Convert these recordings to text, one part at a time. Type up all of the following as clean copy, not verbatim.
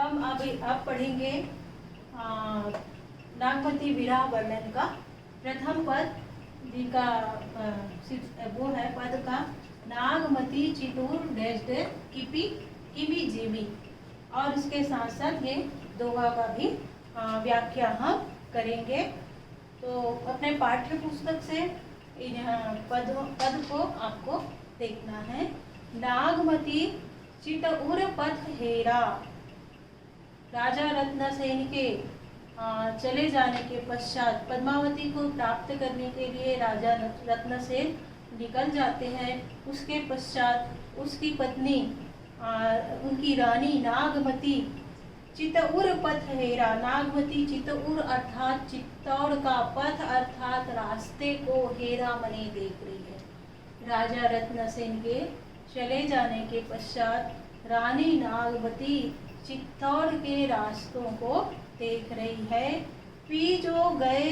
हम अब पढ़ेंगे नागमती विरह वर्णन का प्रथम पद जिनका वो है पद का नागमती चितूर डैश डैश किपी किमी जीवी, और उसके साथ साथ ये दोहा का भी व्याख्या हम करेंगे। तो अपने पाठ्य पुस्तक से इन पद को आपको देखना है। नागमती चितउर पथ हेरा, राजा रत्नसेन के चले जाने के पश्चात पद्मावती को प्राप्त करने के लिए राजा रत्नसेन निकल जाते हैं। उसके पश्चात उसकी पत्नी उनकी रानी नागमती चितउर पथ हेरा, नागमती चितउर अर्थात चित्तौड़ का पथ अर्थात रास्ते को हेरा मने देख रही है। राजा रत्नसेन के चले जाने के पश्चात रानी नागमती चित्तौड़ के रास्तों को देख रही है। पी जो गए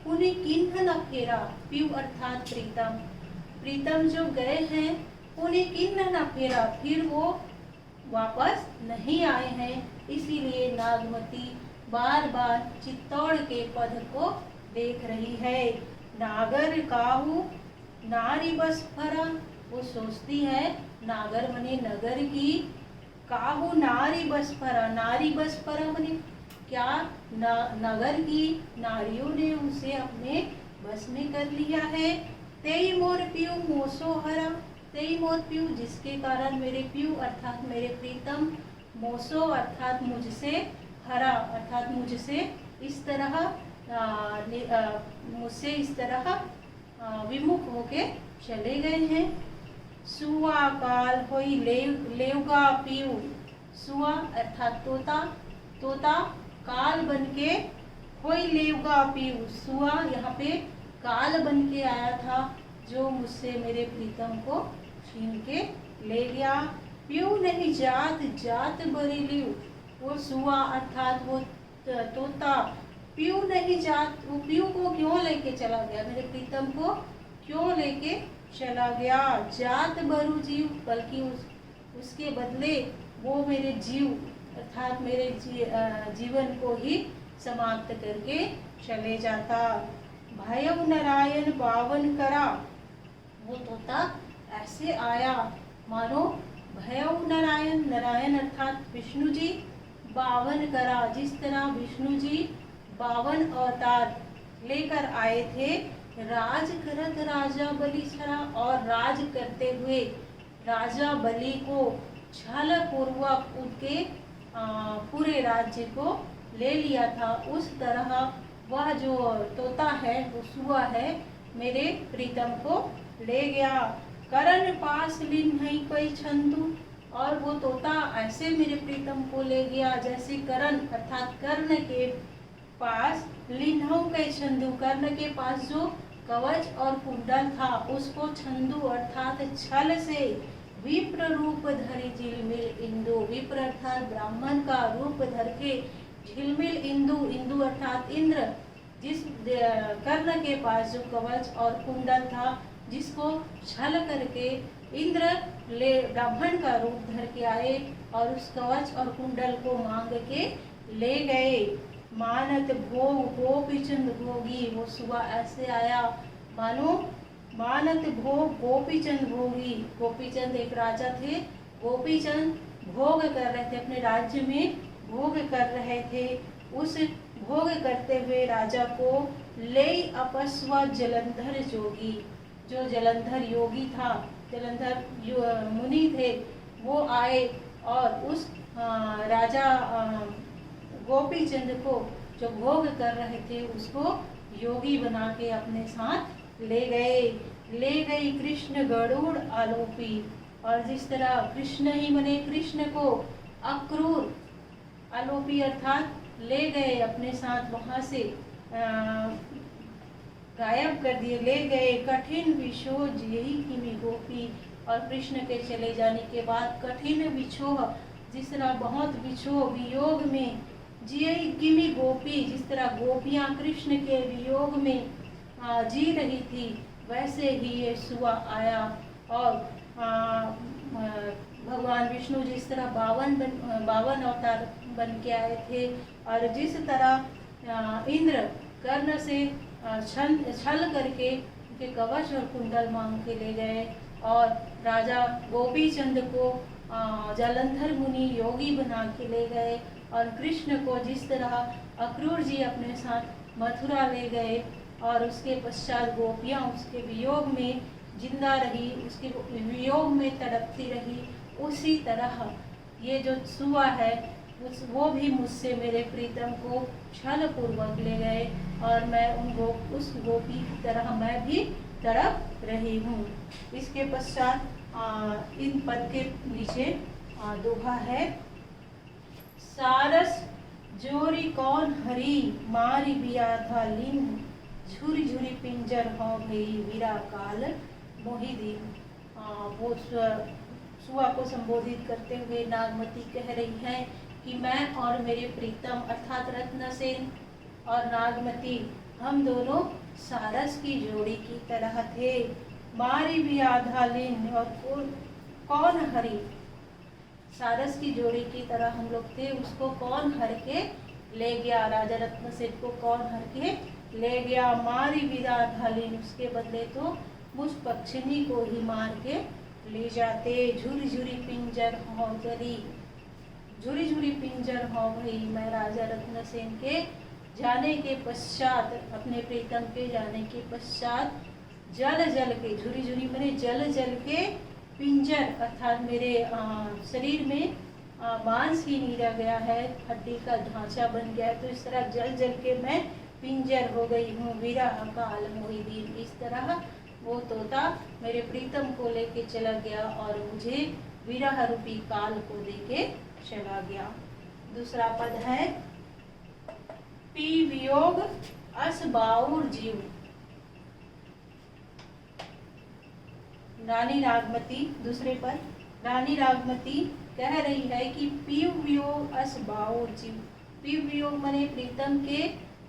उन्हें किन्ह न फेरा, पीयू अर्थात प्रीतम, प्रीतम जो गए हैं उन्हें किन्ह न फेरा, फिर वो वापस नहीं आए हैं। इसीलिए नागमती बार बार चित्तौड़ के पद को देख रही है। नागर काहू नारी बस फरा, वो सोचती है नागर मने नगर की, काहू नारी बस फरा, नारी बस फरा मने क्या नगर की नारियों ने उसे अपने बस में कर लिया है। तेई मोर पियू मोसो हरा, तेई मोर पियू जिसके कारण मेरे पियू अर्थात मेरे प्रीतम, मोसो अर्थात मुझसे, हरा अर्थात मुझसे इस तरह मुझसे इस तरह विमुख होके चले गए हैं। सुआ काल होई लेवगा पियू, सुआ अर्थात तोता, तोता काल बनके होई लेवगा पियू, सुआ यहाँ पे काल बन के आया था जो मुझसे मेरे प्रीतम को छीन के ले गया। प्यू नहीं जात जात बरेलियू, वो सुआ अर्थात वो तोता प्यू नहीं जात, वो प्यू को क्यों लेके चला गया, मेरे प्रीतम को क्यों लेके चला गया। जात बरु जीव, बल्कि उसके बदले वो मेरे जीव अर्थात मेरे जीवन को ही समाप्त करके चले जाता। भयउ नारायण बावन करा, वो तोता ऐसे आया मानो भयउ नारायण, नारायण अर्थात विष्णु जी, बावन करा जिस तरह विष्णु जी 52 अवतार लेकर आए थे। राज करत राजा बलि छरा, और राज करते हुए राजा बलि को छल पूर्वक उनके पूरे राज्य को ले लिया था। उस तरह वह जो तोता है वो सुआ है मेरे प्रीतम को ले गया। करण पास लीन नहीं कोई छंदू, और वो तोता ऐसे मेरे प्रीतम को ले गया जैसे करण अर्थात कर्ण के पास लिन्हौ के छंदू, कर्ण के पास जो कवच और कुंडल था उसको छंदू अर्थात छल से विप्र रूप धरे झिलमिल इंदु, विप्र अर्थात ब्राह्मण का रूप धर के झिलमिल इंदु, इंदु अर्थात इंद्र, जिस कर्ण के पास जो कवच और कुंडल था जिसको छल करके इंद्र ले ब्राह्मण का रूप धर के आए और उस कवच और कुंडल को मांग के ले गए। मानत भोग गोपीचंद भोगी, वो सुबह ऐसे आया मानो मानत भोग गोपीचंद भोगी, गोपीचंद एक राजा थे, गोपीचंद भोग कर रहे थे अपने राज्य में, भोग कर रहे थे। उस भोग करते हुए राजा को ले अपस्वा जलंधर जोगी, जो जलंधर योगी था, जलंधर मुनि थे, वो आए और उस राजा गोपीचंद को जो भोग कर रहे थे उसको योगी बना के अपने साथ ले गए। ले गई कृष्ण गरुड़ आलोपी, और जिस तरह कृष्ण ही मने कृष्ण को अक्रूर आलोपी अर्थात ले गए अपने साथ, वहां से गायब कर दिए, ले गए। कठिन विशोज यही किमी गोपी, और कृष्ण के चले जाने के बाद कठिन विछोह, जिस तरह बहुत विछोह वियोग में जिये किमी गोपी, जिस तरह गोपियां कृष्ण के वियोग में जी रही थी, वैसे ही ये सुआ आया और भगवान विष्णु जिस तरह 52 अवतार बन के आए थे, और जिस तरह इंद्र कर्ण से छल करके उनके कवच और कुंडल मांग के ले गए, और राजा गोपी चंद को जालंधर मुनि योगी बना के ले गए, और कृष्ण को जिस तरह अक्रूर जी अपने साथ मथुरा ले गए, और उसके पश्चात गोपियाँ उसके वियोग में जिंदा रही, उसके वियोग में तड़पती रही, उसी तरह ये जो सुआ है वो भी मुझसे मेरे प्रीतम को छल पूर्वक ले गए, और मैं उस गोपी की तरह मैं भी तड़प रही हूँ। इसके पश्चात इन पद के नीचे दोहा है, सारस जोरी कौन हरी मारी बिया था लीन, झुरी झुरी पिंजर हो गई वीरा काल मोहि दीन। वो सुआ को संबोधित करते हुए नागमती कह रही है कि मैं और मेरे प्रीतम अर्थात रत्नसेन और नागमती, हम दोनों सारस की जोड़ी की तरह थे। मारी भी आधा लीन, और कौन हरी, सारस की जोड़ी की तरह हम लोग थे, उसको कौन हर के ले गया, राजा रत्नसेन को कौन हर के ले गया। मारी विदा धालीन, उसके बदले तो मुझ पक्षिणी को ही मार के ले जाते। झुरी झुरी पिंजर हो गरी, झुरी झुरी पिंजर हो गई। मैं राजा रत्नसेन के जाने के पश्चात, अपने प्रीतम के जाने के पश्चात जल जल के, झुरी झुरी मैंने जल जल के, पिंजर अर्थात मेरे शरीर में मांस ही नहीं रह गया है, हड्डी का ढांचा बन गया है, तो इस तरह जल जल के मैं पिंजर हो गई हूँ। विरह काल मोहि दीन, इस तरह वो तोता मेरे प्रीतम को लेके चला गया और मुझे विरह रूपी काल को देके चला गया। दूसरा पद है, पी वियोग अस बाउर जीव। रानी नागमती, दूसरे पद रानी नागमती कह रही है कि पीव वियोग अस बाउर जीव। पीव वियोग मने प्रीतम के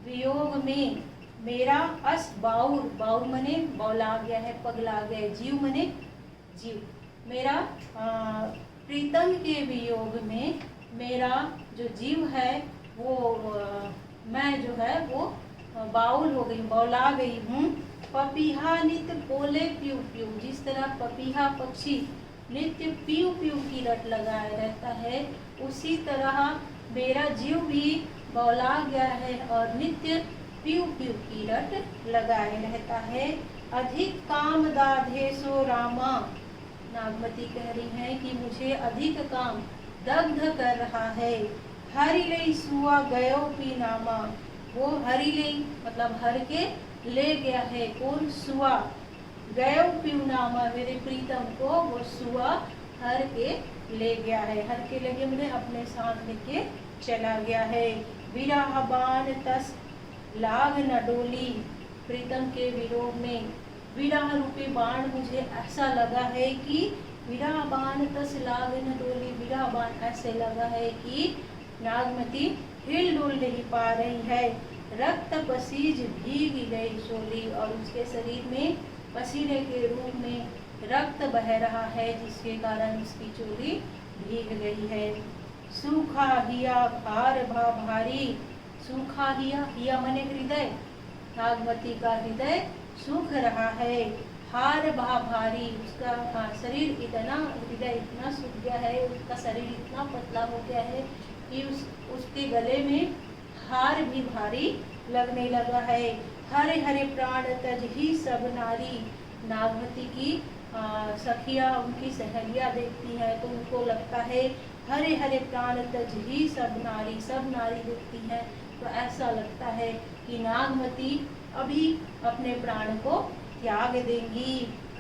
वियोग में मेरा अस बाउर, बाउर मने बौला गया है, पगला गया। जीव मने जीव, मेरा प्रीतम के वियोग में मेरा जो जीव है वो मैं जो है वो बाउल हो गई, बौला गई हूँ। पपीहा नित्य बोले प्यू प्यू, जिस तरह पपीहा पक्षी नित्य प्यू प्यू की रट लगाए रहता है, उसी तरह मेरा जीव भी बौला गया है और नित्य प्यू प्यू की रट लगाए रहता है। अधिक काम दाधेसो रामा, नागमती कह रही है कि मुझे अधिक काम दग्ध कर रहा है। हरि ले सुआ गयो पी नामा, वो हरि ले मतलब हर के ले गया है। कौन? सुआ। गयो पीऊ नामा, मेरे प्रीतम को वो सुआ हर के ले गया है। हर के लगे मैंने अपने साथ लेके चला गया है। विरह बाण तस लाग न डोली, प्रीतम के विरोध में विरह रूपी बाण मुझे ऐसा लगा है कि विरह बाण तस लाग न डोली, विरह बाण ऐसे लगा है कि नागमती हिल डुल नहीं पा रही है। रक्त पसीज भीग गई चोली, और उसके शरीर में पसीने के रूप में रक्त बह रहा है, जिसके कारण उसकी चोली भीग गई है। सूखा हिया भार भा भारी, सूखा हिया मने हृदय, नागमती का हृदय सूख रहा है। हार भा भारी, उसका शरीर इतना, हृदय इतना सूख गया है, उसका शरीर इतना पतला हो गया है कि उसके गले में हार भी भारी लगने लगा है। हरे हरे प्राण तज ही सब नारी, नागमती की सखियाँ उनकी सहेलियाँ देखती हैं तो उनको लगता है हरे हरे प्राण तज ही सब नारी देखती हैं तो ऐसा लगता है कि नागमती अभी अपने प्राण को त्याग देंगी।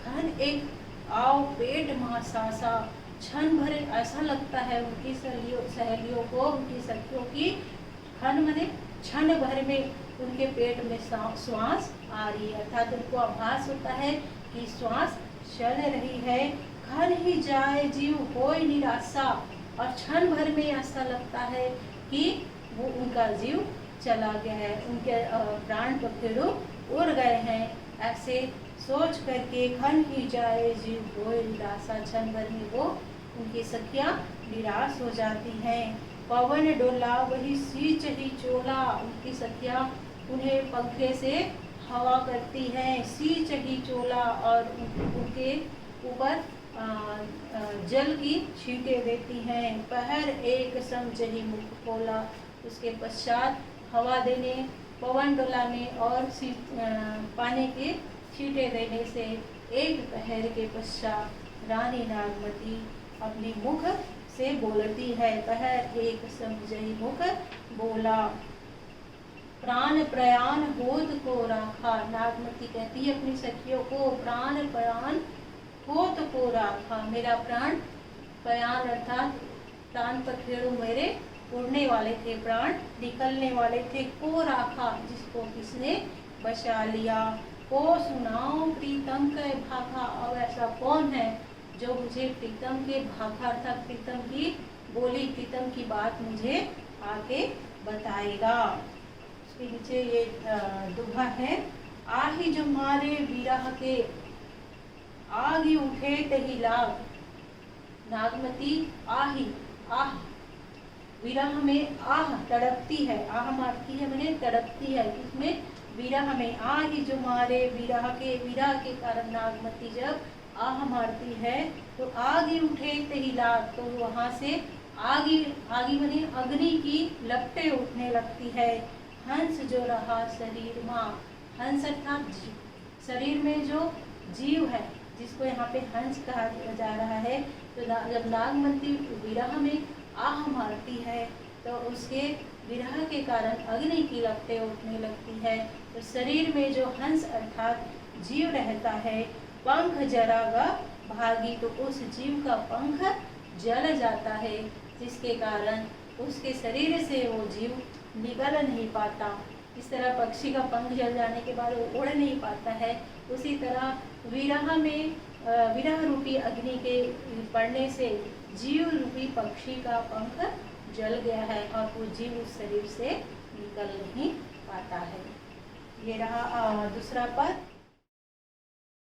घन एक आओ पेट महासासा, क्षण भर ऐसा लगता है उनकी सहेलियों को, उनकी सखियों की खन मने क्षण भर में उनके पेट में श्वास आ रही है, अर्थात उनको आभास होता है कि श्वास चल रही है। खन ही जाए जीव होय निराशा, और क्षण भर में ऐसा लगता है कि वो उनका जीव चला गया है, उनके प्राण पखेरु उड़ गए हैं। ऐसे सोच करके खन ही जाए जीव होय निराशा, क्षण भर में वो उनकी सखियां निराश हो जाती हैं। पवन डोला वही सींच ही चोला, उनकी सखियां उन्हें पंखे से हवा करती हैं, सींच ही चोला, और उनके ऊपर जल की छींटे देती हैं। पहर एक समझही मुख खोला, उसके पश्चात हवा देने, पवन डुलाने और पानी के छींटे देने से एक पहर के पश्चात रानी नागमती अपनी मुख से बोलती है। पहर एक समझही मुख बोला, प्राण प्रयाण होत को राखा। नागमती कहती है अपनी सखियों को, प्राण प्रयाण होत को राखा, मेरा प्राण प्रयाण अर्थात प्राण पखेरु मेरे उड़ने वाले थे, प्राण निकलने वाले थे, को राखा जिसको किसने बचा लिया। को सुनाओ प्रीतम के भाखा, अब ऐसा कौन है जो मुझे प्रीतम के भाखा अर्थात प्रीतम की बोली, प्रीतम की बात मुझे आके बताएगा। उसके नीचे ये दोहा है, आही जो मारे विरह के आगे उठे तही लाग। नागमती आही, आह विरह में आह तड़पती है, आह मारती है मैंने तड़पती है, इसमें विरह में आही जो मारे विरह के कारण नागमती जब आह मारती है तो आगे उठे तही लाग, तो वहां से आगे मैंने अग्नि की लपटें उठने लगती है। हंस जो रहा शरीर माँ, हंस अर्थात शरीर में जो जीव है जिसको यहाँ पे हंस कहा जा रहा है, तो जब नागमती विरह में आह मारती है तो उसके विरह के कारण अग्नि की लपटें उठने लगती है। तो शरीर में जो हंस अर्थात जीव रहता है, पंख जरागा भागी, तो उस जीव का पंख जल जाता है, जिसके कारण उसके शरीर से वो जीव निकल नहीं पाता। इस तरह पक्षी का पंख जल जाने के बाद वो उड़ नहीं पाता है, उसी तरह विरह में विरह रूपी अग्नि के पड़ने से जीव रूपी पक्षी का पंख जल गया है और वो जीव उस शरीर से निकल नहीं पाता है। ये रहा दूसरा पद।